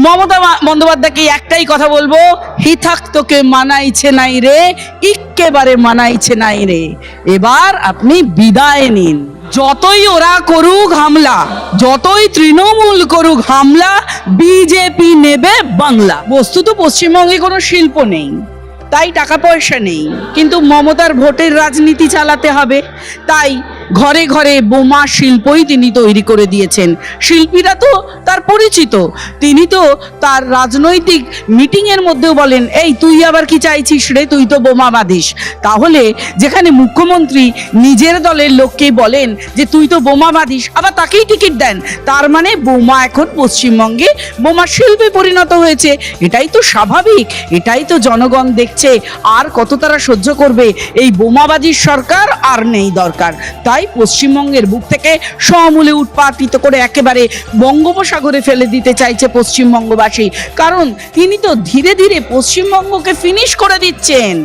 মমতা বন্দ্যোপাধ্যায়কে একটাই কথা বলবো, হিথাক তোকে মানাইছে নাই রে, এক্কেবারে মানাইছে নাই রে, এবার আপনি বিদায় নিন। যতই ওরা করুক হামলা, যতই তৃণমূল করুক হামলা, বিজেপি নেবে বাংলা। বস্তুত পশ্চিমবঙ্গে কোনো শিল্প নেই, তাই টাকা পয়সা নেই, কিন্তু মমতার ভোটের রাজনীতি চালাতে হবে, তাই ঘরে ঘরে বোমা শিল্পই তিনি তৈরি করে দিয়েছেন। শিল্পীরা তো তার পরিচিত, তিনি তো তার রাজনৈতিক মিটিংয়ের মধ্যেও বলেন, এই তুই আবার কি চাইছিস রে, তুই তো বোমা বাঁধিস। তাহলে যেখানে মুখ্যমন্ত্রী নিজের দলের লোককে বলেন যে তুই তো বোমা বাঁধিস, আবার তাকেই টিকিট দেন, তার মানে বোমা এখন পশ্চিমবঙ্গে বোমা শিল্পে পরিণত হয়েছে। এটাই তো স্বাভাবিক, এটাই তো জনগণ দেখছে। আর কত তারা সহ্য করবে? এই বোমাবাজির সরকার আর নেই দরকার। তাই পশ্চিমবঙ্গের বুক থেকে সমূলে উৎপাটিত করে একেবারে বঙ্গোপসাগরে ফেলে দিতে চাইছে পশ্চিমবঙ্গবাসী, কারণ তিনি তো ধীরে ধীরে পশ্চিমবঙ্গকে ফিনিশ করে দিচ্ছেন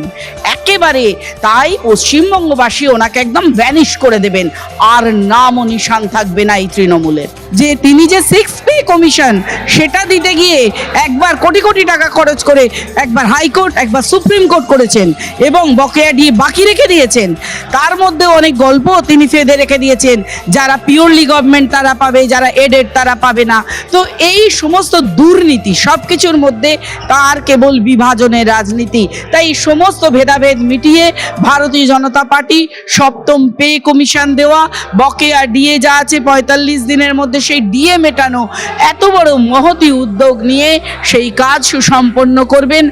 একেবারে। তাই পশ্চিমবঙ্গবাসী ওনাকে একদম ভ্যানিশ করে দেবেন, আর নাম ও নিশান থাকবে না এই তৃণমূলের। যে তিনি যে 6 পে কমিশন সেটা দিতে গিয়ে একবার কোটি কোটি টাকা খরচ করে একবার হাইকোর্ট একবার সুপ্রিম কোর্ট করেছেন এবং বকেয়া দিয়ে বাকি রেখে দিয়েছেন। তার মধ্যে অনেক গল্প তিনি ফেঁদে রেখে দিয়েছেন, যারা পিওরলি গভর্নমেন্ট তারা পাবে, যারা এডেড তারা পাবে না। তো এই সমস্ত দুর্নীতি সব কিছুর মধ্যে তার কেবল বিভাজনের রাজনীতি। তাই সমস্ত ভেদাভেদ মিটিয়ে ভারতীয় জনতা পার্টি 7ম পে কমিশন দেওয়া, বকেয়া ডিএ যা আছে 45 দিনের মধ্যে সেই ডিএ মেটানো, এত বড় মহতি উদ্যোগ নিয়ে সেই কাজ সুসম্পন্ন করবেন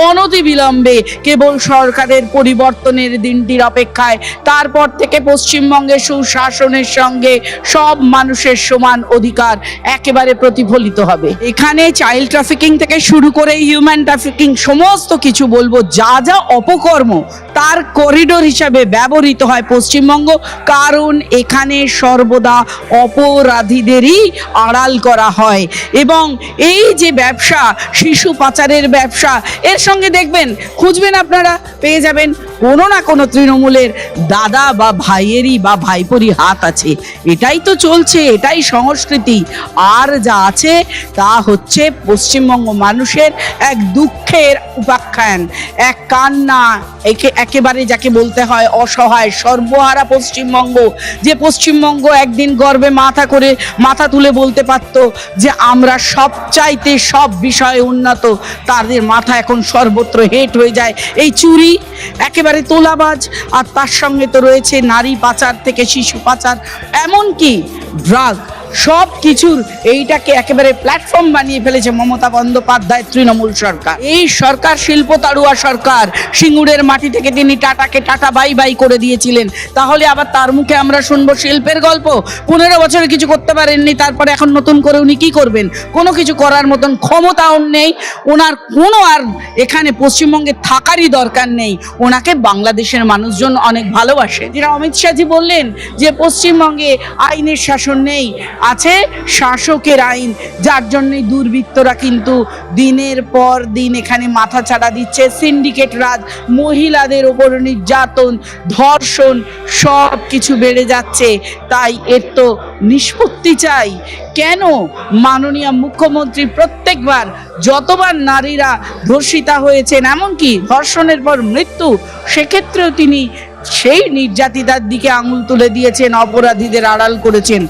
অনতিবিলম্বে, কেবল সরকারের পরিবর্তনের দিনটির অপেক্ষায়। তারপর থেকে পশ্চিমবঙ্গের সুশাসনের সঙ্গে সব মানুষের সমান অধিকার একেবারে প্রতিফলিত হবে। এখানে চাইল্ড ট্রাফিকিং থেকে শুরু করে হিউম্যান ট্রাফিকিং সমস্ত কিছু বলবো, যা যা অপকর্ম তার করিডোর হিসাবে ব্যবহৃত হয় পশ্চিমবঙ্গ, কারণ এখানে সর্বদা অপরাধীদেরই আড়াল করা হয়। এবং এই যে ব্যবসা, শিশু পাচারের ব্যবসা, এর সঙ্গে দেখবেন খুঁজবেন আপনারা পেয়ে যাবেন কোনো না কোনো তৃণমূলের দাদা বা ভাইয়েরই বা ভাইপোরই হাত আছে। এটাই তো চলছে, এটাই সংস্কৃতি। আর যা আছে তা হচ্ছে পশ্চিমবঙ্গ মানুষের এক দুঃখের উপাখ্যান, এক কান্না, একেবারে যাকে বলতে হয় অসহায় সর্বহারা পশ্চিমবঙ্গ। যে পশ্চিমবঙ্গ একদিন গর্বে মাথা তুলে বলতে পারতো যে আমরা সবচাইতে সব বিষয়ে উন্নত, তাদের মাথা এখন সর্বত্র হেট হয়ে যায়। এই চুরি একেবারে তোলাবাজ, আর তার সঙ্গে তো রয়েছে নারী পাচার থেকে শিশু পাচার, এমনকি ড্রাগ, সব কিছুর এইটাকে একেবারে প্ল্যাটফর্ম বানিয়ে ফেলেছে মমতা বন্দ্যোপাধ্যায় তৃণমূল সরকার। এই সরকার শিল্প তাড়ুয়া সরকার। সিঙ্গুরের মাটি থেকে তিনি টাটাকে টাটা বাই বাই করে দিয়েছিলেন, তাহলে আবার তার মুখে আমরা শুনবো শিল্পের গল্প? 15 বছরে কিছু করতে পারেননি, তারপরে এখন নতুন করে উনি কি করবেন? কোনো কিছু করার মতন ক্ষমতাও নেই ওনার, কোনো আর এখানে পশ্চিমবঙ্গে থাকারই দরকার নেই। ওনাকে বাংলাদেশের মানুষজন অনেক ভালোবাসে। যেটা অমিত শাহজি বললেন যে পশ্চিমবঙ্গে আইনের শাসন নেই, আছে শাসকের আইন, যার জন্যই দুর্বৃত্তরা কিন্তু দিনের পর দিন এখানে মাথা ছাড়া দিচ্ছে। সিন্ডিকেট রাজ, মহিলাদের ওপর নির্যাতন, ধর্ষণ সব কিছু বেড়ে যাচ্ছে। তাই এর তো নিষ্পত্তি চাই। কেন মাননীয় মুখ্যমন্ত্রী প্রত্যেকবার যতবার নারীরা ধর্ষিতা হয়েছেন, এমনকি ধর্ষণের পর মৃত্যু, সেক্ষেত্রেও তিনি সেই নির্যাতিতার দিকে আঙুল তুলে দিয়েছেন, অপরাধীদের আড়াল করেছেন।